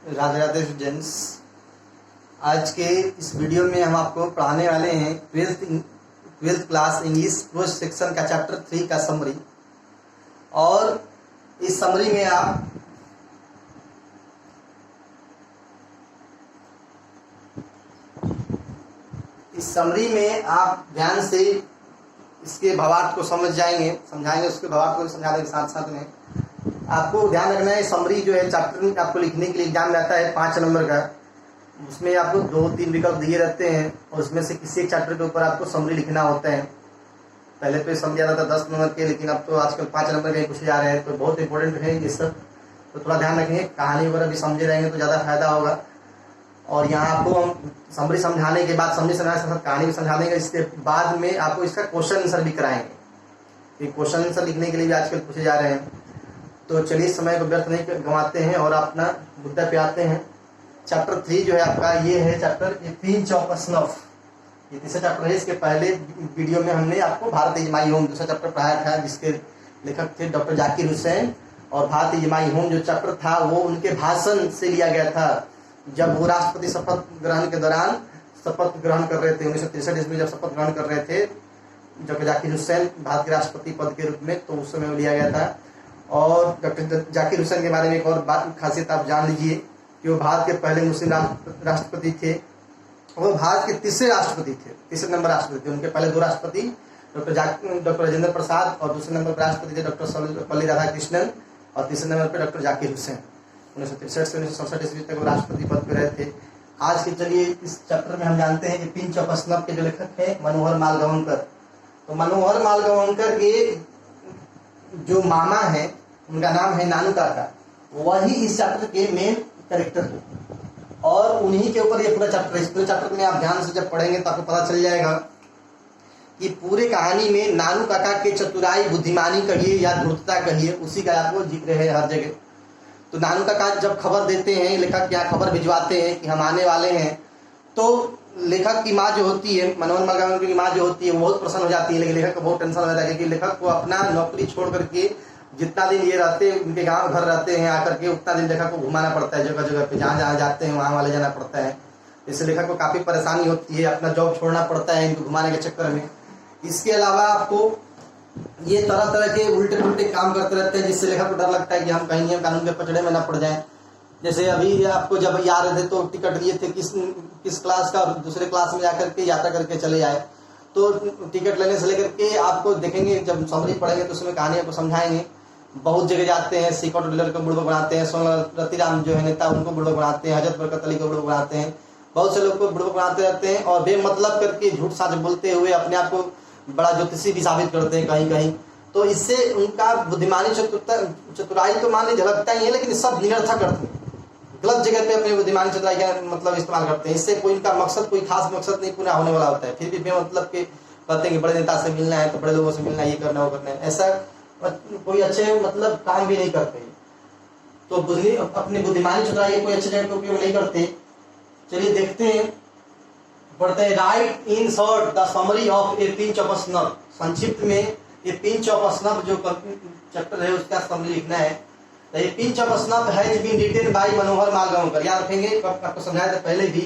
Radhe Radhe students. आज के इस वीडियो में हम आपको पढ़ाने वाले हैं twelfth class English first section का चैप्टर 3 का समरी। और इस समरी में आप ध्यान से इसके भावार्थ को समझाएंगे, उसके भावार्थ को समझाने के साथ साथ में आपको ध्यान रखना है। समरी जो है चैप्टर में आपको लिखने के लिए एग्जाम रहता है 5 नंबर का। उसमें आपको 2-3 विकल्प दिए रहते हैं और उसमें से किसी एक चैप्टर के ऊपर आपको समरी लिखना होता है। पहले तो समझ आता था 10 नंबर के, लेकिन अब तो आजकल 5 नंबर के पूछे जा रहे हैं, तो बहुत इंपॉर्टेंट है ये सब। तो थोड़ा ध्यान रखेंगे, कहानी वगैरह भी समझे रहेंगे तो ज़्यादा फायदा होगा। और यहाँ आपको हम समरी समझाने के बाद समझाने के साथ कहानी भी समझा देंगे। इसके बाद में आपको इसका क्वेश्चन आंसर भी कराएंगे। ये क्वेश्चन आंसर लिखने के लिए भी आजकल पूछे जा रहे हैं। तो चलिए समय को व्यर्थ नहीं गंवाते हैं और अपना मुद्दा पे आते हैं। चैप्टर 3 जो है आपका ये है chapter A pinch of snuff. ये तीसरा चैप्टर है। इसके पहले वीडियो में हमने आपको भारत इज माई होम दूसरा चैप्टर पढ़ाया था, जिसके लेखक थे डॉक्टर जाकिर हुसैन। और भारत इज माई होम जो चैप्टर था वो उनके भाषण से लिया गया था, जब वो राष्ट्रपति शपथ ग्रहण के दौरान शपथ ग्रहण कर रहे थे 1963 ईस्वी में। जब शपथ ग्रहण कर रहे थे डॉक्टर जाकिर हुसैन भारत के राष्ट्रपति पद के रूप में, तो उस समय वो लिया गया था। और डॉक्टर जाकिर हुसैन के बारे में एक और बात खासियत आप जान लीजिए कि वो भारत के पहले मुस्लिम राष्ट्रपति थे। वो भारत के तीसरे राष्ट्रपति थे, तीसरे नंबर राष्ट्रपति थे। उनके पहले 2 राष्ट्रपति डॉक्टर राजेंद्र प्रसाद और दूसरे नंबर पर राष्ट्रपति थे डॉक्टर सर्वपल्ली राधाकृष्णन और तीसरे नंबर पर डॉक्टर जाकिर हुसैन। 1963 से 1967 ईस्वी तक वो राष्ट्रपति पद पर रहे थे। आज के चलिए इस चैप्टर में हम जानते हैं कि पिंच ऑफ स्नफ के जो लेखक है मनोहर मालगवंकर। तो मनोहर मालगवंकर के जो मामा है उनका नाम है नानू काका, वही इस चैप्टर के मेन कैरेक्टर है और उन्हीं के ऊपर ये पूरा चैप्टर है। इस पूरे चैप्टर में आप ध्यान से जब पढ़ेंगे तो आपको पता चल जाएगा कि पूरे कहानी में नानू काका के चतुराई, बुद्धिमानी कहिए या धूर्तता कहिए, उसी का आपको जिक्र है हर जगह। तो नानू काका जब खबर देते हैं, लेखक यहाँ खबर भिजवाते हैं कि हम आने वाले हैं, तो लेखक की माँ जो होती है, मनोहर मालगवंकर की माँ जो होती है, वो बहुत प्रसन्न हो जाती है। लेकिन लेखक को बहुत टेंशन हो जाता है क्योंकि लेखक को अपना नौकरी छोड़ करके जितना दिन ये रहते हैं, उनके गांव घर रहते हैं आकर के, उतना दिन लेखक को घुमाना पड़ता है जगह जगह पे। जहाँ जहाँ जाते हैं वहाँ वाले जाना पड़ता है। इससे लेखक को काफ़ी परेशानी होती है, अपना जॉब छोड़ना पड़ता है इनको घुमाने के चक्कर में। इसके अलावा आपको ये तरह तरह के उल्टे पुल्टे काम करते रहते हैं, जिससे लेखक को डर लगता है कि हम कहीं नियम कानून के पचड़े में न पड़ जाएं। जैसे अभी आपको जब आ रहे थे तो टिकट लिए थे किस क्लास का, दूसरे क्लास में जाकर के यात्रा करके चले आए। तो टिकट लेने से लेकर के आपको देखेंगे, जब समरी पढ़ेंगे तो उसमें कहानी आपको समझाएंगे। बहुत जगह जाते हैं, सिक्योरिटी डीलर को बुड़बक बनाते हैं, सोनल रतिराम जो है नेता उनको बुड़बक बनाते हैं, हजरत बरकत अली को बुड़बक बनाते हैं, बहुत से लोग को बुड़बक बनाते रहते हैं और बेमतलब करके झूठ साच बोलते हुए अपने आप को बड़ा ज्योतिषी भी साबित करते हैं कहीं कहीं। तो इससे उनका बुद्धिमानी चतुराई तो मान ली झलकता ही है, लेकिन सब निरर्थक करते हैं, गलत जगह पे अपने बुद्धिमानी चतुराई का मतलब इस्तेमाल करते हैं। इससे कोई इनका मकसद, कोई खास मकसद नहीं पूरा होने वाला होता है। फिर भी बेमतलब के कहते हैं कि बड़े नेता से मिलना है तो बड़े लोगों से मिलना है, ये करना वो करना है, ऐसा कोई अच्छे मतलब काम भी नहीं करते। तो अपनी बुद्धिमानी चतुराई कोई अच्छे जगह पे उपयोग नहीं करते। चलिए देखते हैं, पढ़ते हैं। Right in short the summary of a pinch of snuff. संक्षिप्त में ये पिंच ऑफ स्नफ जो चैप्टर है उसका समरी लिखना है। तो ये pinch of snuff has been written by Manohar Malgaonkar. याद रखेंगे, आपको समझाया था पहले भी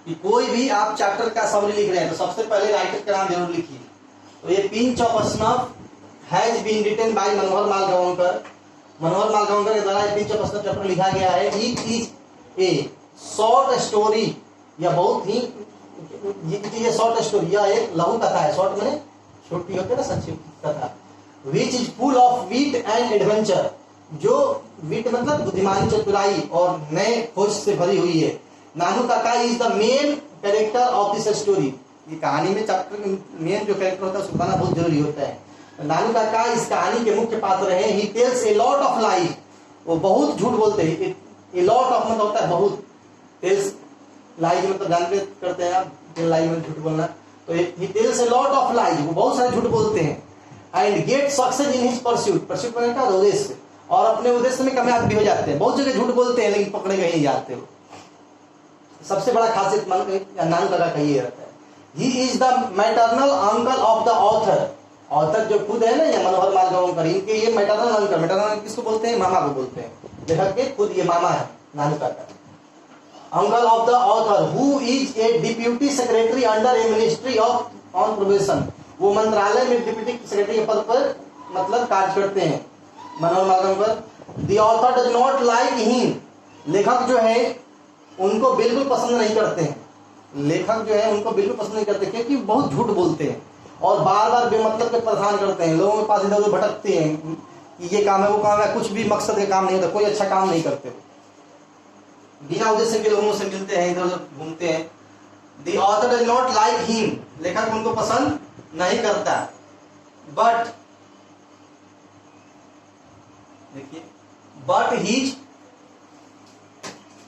कि कोई भी आप चैप्टर का समरी लिख रहे हैं तो सबसे पहले राइटर का नाम जरूर लिखिए। तो ये pinch of snuff has been written by Manohar Malgaonkar. Manohar Malgaonkar के द्वारा पिंच ऑफ स्नफ चैप्टर लिखा गया है। It is a short story, यह बहुत ही ये शॉर्ट स्टोरी, यह एक लघु कथा है। शॉर्ट माने छोटी होती है ना, संक्षिप्त कथा। Which is full of wit and adventure, जो विट मतलब बुद्धिमानी चतुराई और नए खोज से भरी हुई है। नानू काका is the main character of this story. ये कहानी में चैप्टर मेन जो कैरेक्टर होता है उसको बताना बहुत जरूरी होता है। नानू काका इस कहानी के मुख्य पात्र हैं। He tells a lot of lies, वो बहुत झूठ बोलते हैं। ए लॉट ऑफ मतलब होता है बहुत, टेल्स लाइज मतलब जानते करते हैं आप, लाइज में झूठ बोलना। तो he tells a lot of lies, वो बहुत सारे झूठ बोलते हैं। And get success in his pursuit, pursuit करने का उद्देश्य, और अपने उद्देश्य में कामयाब भी हो जाते हैं। बहुत जगह झूठ बोलते हैं लेकिन पकड़े नहीं जाते। वो सबसे बड़ा खासियत नानू काका का ये रहता है। He is the maternal uncle of the author. Author जो खुद है ना, या मनोहर मालगवंकर, इनके ये मैटरनल अंकल, मैटरनल किसको बोलते हैं, मामा को बोलते हैं। लेखक के खुद ये मामा है नानू काका। uncle of the author who is a deputy secretary under a ministry of on probation, वो मंत्रालय में डिप्टी सेक्रेटरी के पद पर मतलब कार्य करते हैं मनोरमागम पर। The author does not like him, लेखक जो है उनको बिल्कुल पसंद नहीं करते हैं, लेखक जो है उनको बिल्कुल पसंद नहीं करते क्योंकि बहुत झूठ बोलते हैं और बार बार बेमतलब के परेशान करते हैं, लोगों के पास इधर उधर भटकते हैं कि ये काम है वो काम है, कुछ भी मकसद का काम नहीं होता, कोई अच्छा काम नहीं करते, बिना उद्देश्य के लोगों से मिलते हैं, इधर उधर घूमते हैं। The author does not like him, लेखक उनको पसंद नहीं करता। बट देखिए, but his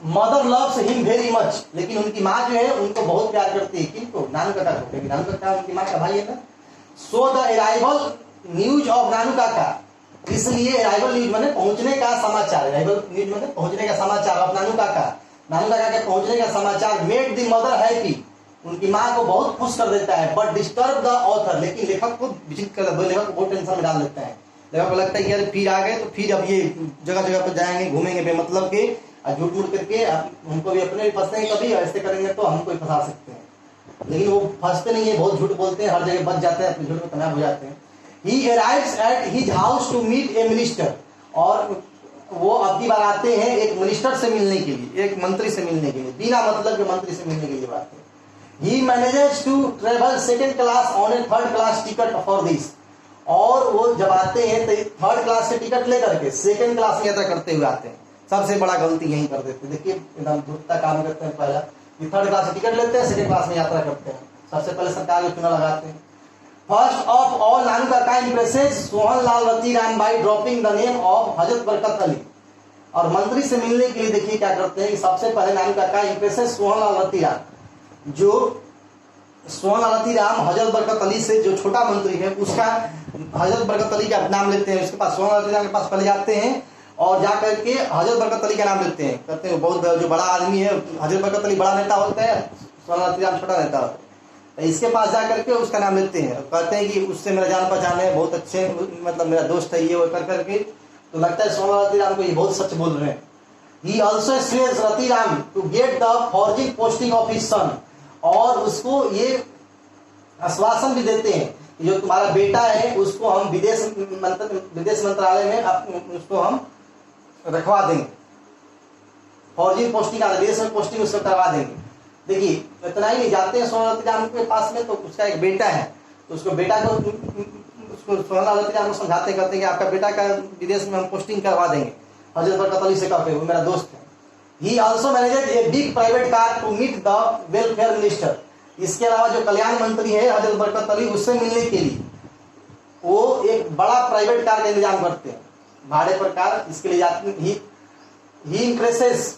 mother loves him very much, लेकिन उनकी माँ जो है उनको बहुत प्यार करती है। किनको? नानू काका को, क्योंकि नानू काका उनकी माँ का भाई है ना। So the arrival news of Nanu Kaka, इसलिए अराइवल न्यूज माने पहुंचने का समाचार, अराइवल न्यूज माने पहुंचने का समाचार ऑफ नानू काका, नानू काका के पहुंचने का समाचार मेड द मदर हैप्पी, उनकी माँ को बहुत खुश कर देता है। बट डिस्टर्ब द ऑथर, लेकिन लेखक को विचलित कर देता है, लेखक को बहुत टेंशन में डाल देता है। लेखक को लगता है कि यार फिर आ गए तो फिर अब ये जगह जगह पर जाएंगे, घूमेंगे बेमतलब के, झूठ मूठ करके हमको भी अपने फंसते कभी, ऐसे करेंगे तो हमको ही फंसा सकते हैं, लेकिन वो फंसते नहीं है, बहुत झूठ बोलते हैं, हर जगह बच जाते हैं, अपने झूठ में कामयाब हो जाते हैं। He arrives at his house to meet a minister, और वो अब की बार आते हैं एक मिनिस्टर से मिलने के लिए, एक मंत्री से मिलने के लिए, बिना मतलब के मंत्री से मिलने के लिए आते हैं। He manages to travel second class on a third class ticket for this, और वो जब आते हैं तो थर्ड क्लास के टिकट लेकर के सेकंड क्लास में यात्रा करते हुए आते हैं। सबसे बड़ा गलती यही कर देते हैं, देखिए एकदम धूर्तता काम करते हैं। पहला थर्ड क्लास से टिकट लेते हैं, सेकंड क्लास में यात्रा करते हैं, सबसे पहले सरकार को चुना लगाते हैं। फर्स्ट ऑफ ऑल नानू काका impresses Sohan Lal Ratiram by dropping the name of हजरत बरकत अली, और मंत्री से मिलने के लिए देखिए क्या करते हैं कि सबसे पहले नानू काका इम्प्रेसेस सोहन लाल रतीराम, जो सोहन लाल रतीराम हजरत बरकत अली से जो छोटा मंत्री है उसका हजरत बरकत अली का नाम लेते हैं, उसके पास सोहन लाल रतीराम के पास पहले जाते हैं और जाकर के हजरत बरकत अली का नाम लेते हैं, कहते हैं बहुत जो बड़ा आदमी है, हजरत बरकत अली बड़ा नेता होता है, सोहन लाल रतीराम छोटा नेता होता है, तो इसके पास जाकर के उसका नाम लेते हैं, कहते हैं कि उससे मेरा जान पहचान है, बहुत अच्छे मतलब मेरा दोस्त है ये वो कर करके, तो लगता है सोहन लाल रतीराम को ये बहुत सच बोल रहे हैं। He also swears Ratiram to get the forging posting of his son, और उसको ये आश्वासन भी देते हैं कि जो तुम्हारा बेटा है उसको हम विदेश मंत्रालय में उसको हम रखवा देंगे, फौजी पोस्टिंग का विदेश में पोस्टिंग उसको करवा देंगे। देखिए इतना ही नहीं, जाते हैं सोहन लाल रतीराम के पास में, तो उसका एक बेटा है, तो उसको बेटा को उसको सोहन लाल रतीराम को समझाते करते हैं कि आपका बेटा का विदेश में हम पोस्टिंग करवा देंगे हजरत बरकत अली से, कहते वो मेरा दोस्त है। He also manages a big private car to meet the welfare minister, इसके अलावा जो कल्याण मंत्री है हजरत बरकत अली उससे मिलने के लिए वो एक बड़ा प्राइवेट कार का इंतजाम करते हैं, भाड़े पर कार इसके लिए जाते हैं। He impresses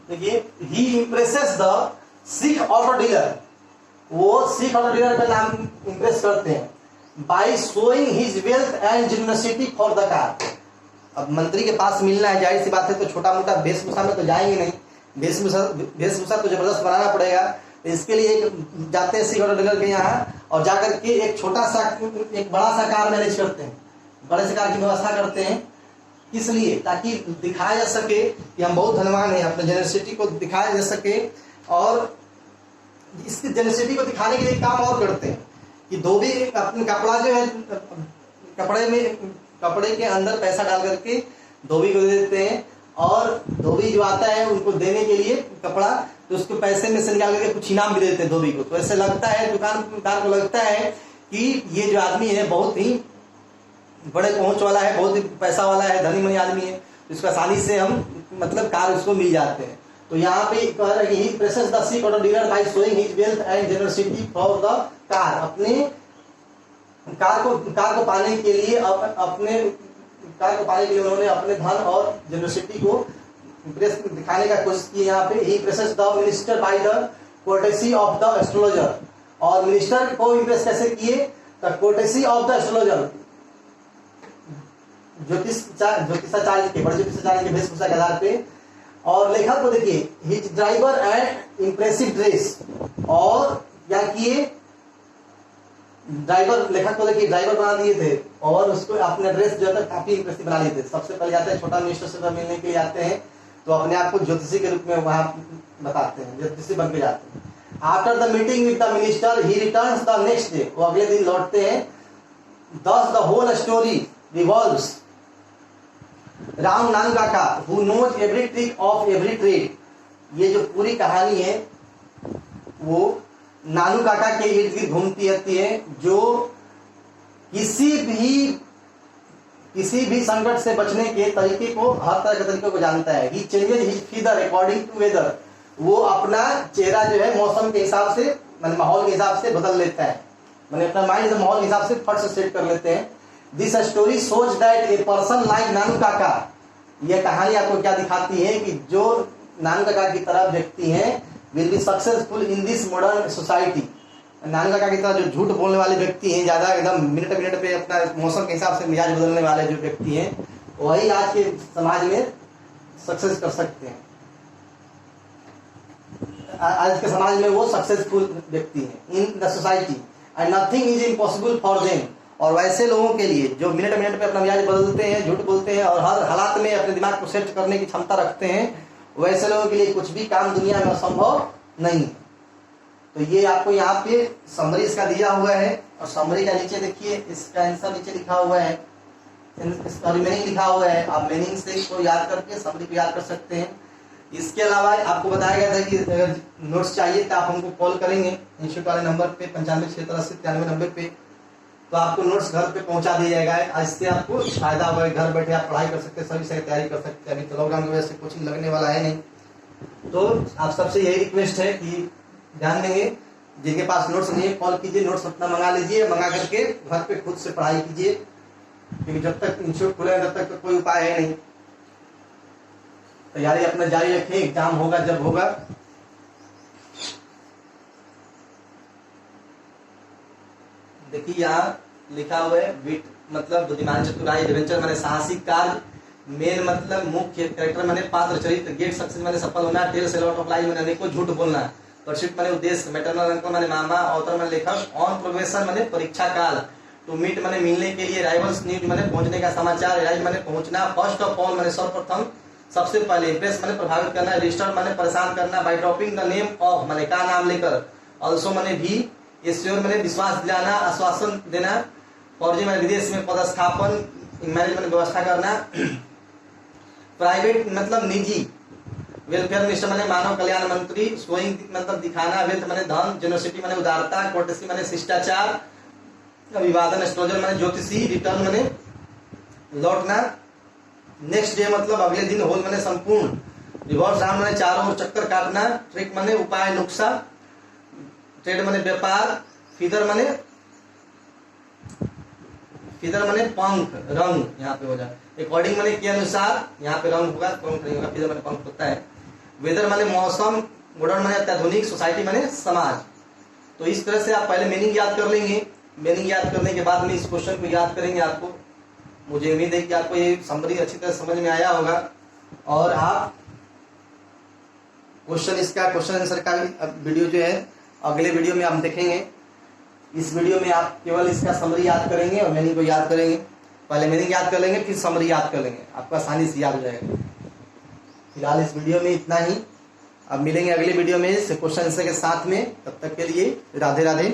देखिए he impresses the Sikh auto dealer, वो सिख ऑटो डीलर का नाम इंप्रेस करते हैं by showing his wealth and generosity for the car. अब मंत्री के पास मिलना है, जाहिर सी बात है, तो छोटा मोटा वेशभूषा में तो जाएंगे नहीं, वेशभूषा तो जबरदस्त बनाना पड़ेगा, तो इसके लिए जाते हैं सिख ऑटो डीलर के यहाँ और जाकर के एक छोटा सा एक बड़ा सा कार मैनेज करते हैं, बड़े से कार की व्यवस्था करते हैं, इसलिए ताकि दिखाया जा सके कि हम बहुत धनवान हैं, अपने जेनरसिटी को दिखाया जा सके। और इसकी जेनरसिटी को दिखाने के लिए काम और करते हैं कि धोबी अपने कपड़ा जो है कपड़े के अंदर पैसा डाल करके धोबी को दे देते हैं, और धोबी जो आता है उनको देने के लिए कपड़ा, तो उसको पैसे में से निकाल करके कुछ इनाम भी देते हैं धोबी को। तो ऐसे लगता है दुकानदार को लगता है कि ये जो आदमी है बहुत ही बड़े पहुंच वाला है, बहुत ही पैसा वाला है, धनी मनी आदमी है, तो इसको आसानी से हम मतलब कार उसको मिल जाते हैं। तो यहाँ पे कह रहा है कि he presses the sick auto dealer by showing his wealth and generosity for the car, अपने कार को पाने के लिए उन्होंने अपने धन और जेनरसिटी को दिखाने का कोशिश की। यहाँ पे he presses the minister by the courtesy of the astrologer, और मिनिस्टर को इम्प्रेस कैसे किए, the courtesy of the astrologer, ज्योतिषाचार्य के बड़े ज्योतिषाचार्य के वेशभूषा के आधार पे और लेखक को देखिए, his driver and impressive dress, और क्या किए, ड्राइवर, लेखक को देखिए ड्राइवर बना दिए थे और उसको अपने ड्रेस जो है काफी इंप्रेसिव बना लिए थे। सबसे पहले जाते हैं छोटा मिनिस्टर से मिलने के लिए आते हैं तो अपने आप को ज्योतिषी के रूप में वहां बताते हैं, ज्योतिषी बन के जाते हैं। After the meeting with the minister he returns the next day, वो अगले दिन लौटते हैं। Thus the whole story revolves round Nangaka who knows every trick of every trade। ये जो पूरी कहानी है वो नानू काका के इर्द गिर्द घूमती रहती है, जो किसी भी संकट से बचने के तरीके को, हर तरह के तरीके को जानता है। He changes his feather according to weather, वो अपना चेहरा जो है मौसम के हिसाब से, मतलब माहौल के हिसाब से बदल लेता है, मैंने अपना माइंड माहौल के हिसाब से फट से सेट कर लेते हैं। दिस स्टोरी सोच दैट ए पर्सन लाइक नानू काका, यह कहानी आपको क्या दिखाती है कि जो नानू काका की तरह व्यक्ति हैं will be successful in this modern society. Nanu Kaka की तरह जो झूठ बोलने वाले व्यक्ति हैं, ज्यादा एकदम मिनट मिनट पे अपना मौसम के हिसाब से मिजाज बदलने वाले जो व्यक्ति हैं, वही आज के समाज में सक्सेस कर सकते हैं। आज के समाज में वो सक्सेसफुल व्यक्ति हैं in the society, and nothing is impossible for them. और वैसे लोगों के लिए जो मिनट मिनट पे अपना मिजाज बदलते हैं, झूठ बोलते हैं और हर हालात में अपने दिमाग को सेट करने की क्षमता रखते हैं, वैसे लोगों के लिए कुछ भी काम दुनिया में असंभव नहीं है। तो ये आपको यहाँ पे समरी इसका दिया हुआ है, और समरी का नीचे देखिए इसका आंसर नीचे लिखा हुआ है, इसका मीनिंग लिखा हुआ है। आप मीनिंग से इसको याद करके समरी को याद कर सकते हैं। इसके अलावा आपको बताया गया था कि अगर नोट्स चाहिए तो आप हमको कॉल करेंगे इंस्टीट्यूट वाले नंबर पे 9563809390 पे, तो आपको नोट्स घर पे पहुंचा दिया जाएगा। इससे आपको फायदा होगा, घर बैठे आप पढ़ाई कर सकते हैं, सभी से तैयारी कर सकते हैं। अभी तो लॉकडाउन की वजह से कोचिंग लगने वाला है नहीं, तो आप सबसे यही रिक्वेस्ट है कि ध्यान देंगे, जिनके पास नोट्स नहीं है कॉल कीजिए, नोट्स अपना मंगा लीजिए, मंगा करके घर पे खुद से पढ़ाई कीजिए, क्योंकि जब तक इंस्टीट्यूट खुलेगा तब तक तो कोई उपाय है नहीं। तैयारी अपना जारी रखें, एग्जाम होगा जब होगा। देखिए यहाँ लिखा हुआ है विट मतलब बुद्धिमान, चतुराई, एडवेंचर माने साहसिक कार्य, मेन मतलब मुख्य, कैरेक्टर माने पात्र चरित्र, गेट सक्सेस माने सफल होना, टेल से लॉट ऑफ लाइज माने अनेकों झूठ बोलना, परस्यूट माने उद्देश्य, मैटरनल अंकल माने मामा, ऑथर माने लेखक, ऑन प्रोग्रेशन माने परीक्षा काल, टू मीट माने मिलने के लिए, राइवल्स न्यूज माने पहुंचने का समाचार, राइज माने पहुंचना, फर्स्ट ऑफ ऑल माने सर्वप्रथम सबसे पहले, इम्प्रेस माने प्रभावित करना, रजिस्टर माने परेशान करना, by dropping the name of माने का नाम लेकर, ऑल्सो माने भी, एश्योर माने विश्वास दिलाना, आश्वासन देना, फौजी माने विदेश में पदस्थापन, मैरिज माने व्यवस्था करना, प्राइवेट मतलब निजी, वेलफेयर मिनिस्टर माने मानव कल्याण मंत्री, शोइंग मतलब दिखाना, वेल्थ माने धन, जेनोसिटी माने उदारता, कोर्टेसी माने शिष्टाचार, अभिवादन, एस्ट्रोलजर माने ज्योतिषी, रिटर्न माने लौटना, नेक्स्ट डे मतलब अगले दिन, होल माने संपूर्ण, रिवर्स राउंड माने चारों ओर चक्कर काटना, ट्रिक माने उपाय नुक्सा, ट्रेड माने व्यापार, फीदर माने पंख रंग, यहाँ पे हो जाए, अकॉर्डिंग माने के अनुसार, यहाँ पे रंग होगा, पंख नहीं होगा, फीदर माने पंख होता है, वेदर माने मौसम, मॉडर्न माने अत्याधुनिक, सोसाइटी माने समाज। तो इस तरह से आप पहले मीनिंग याद कर लेंगे, मीनिंग याद करने के बाद में इस क्वेश्चन को याद करेंगे। आपको मुझे उम्मीद है कि आपको ये समरी अच्छी तरह समझ में आया होगा, और आप क्वेश्चन आंसर का वीडियो जो है अगले वीडियो में आप देखेंगे। इस वीडियो में आप केवल इसका समरी याद करेंगे और मीनिंग को याद करेंगे। पहले मीनिंग याद कर लेंगे, फिर समरी याद कर लेंगे, आपको आसानी से याद हो जाएगा। फिलहाल इस वीडियो में इतना ही, अब मिलेंगे अगले वीडियो में क्वेश्चन आंसर के साथ में। तब तक के लिए राधे राधे।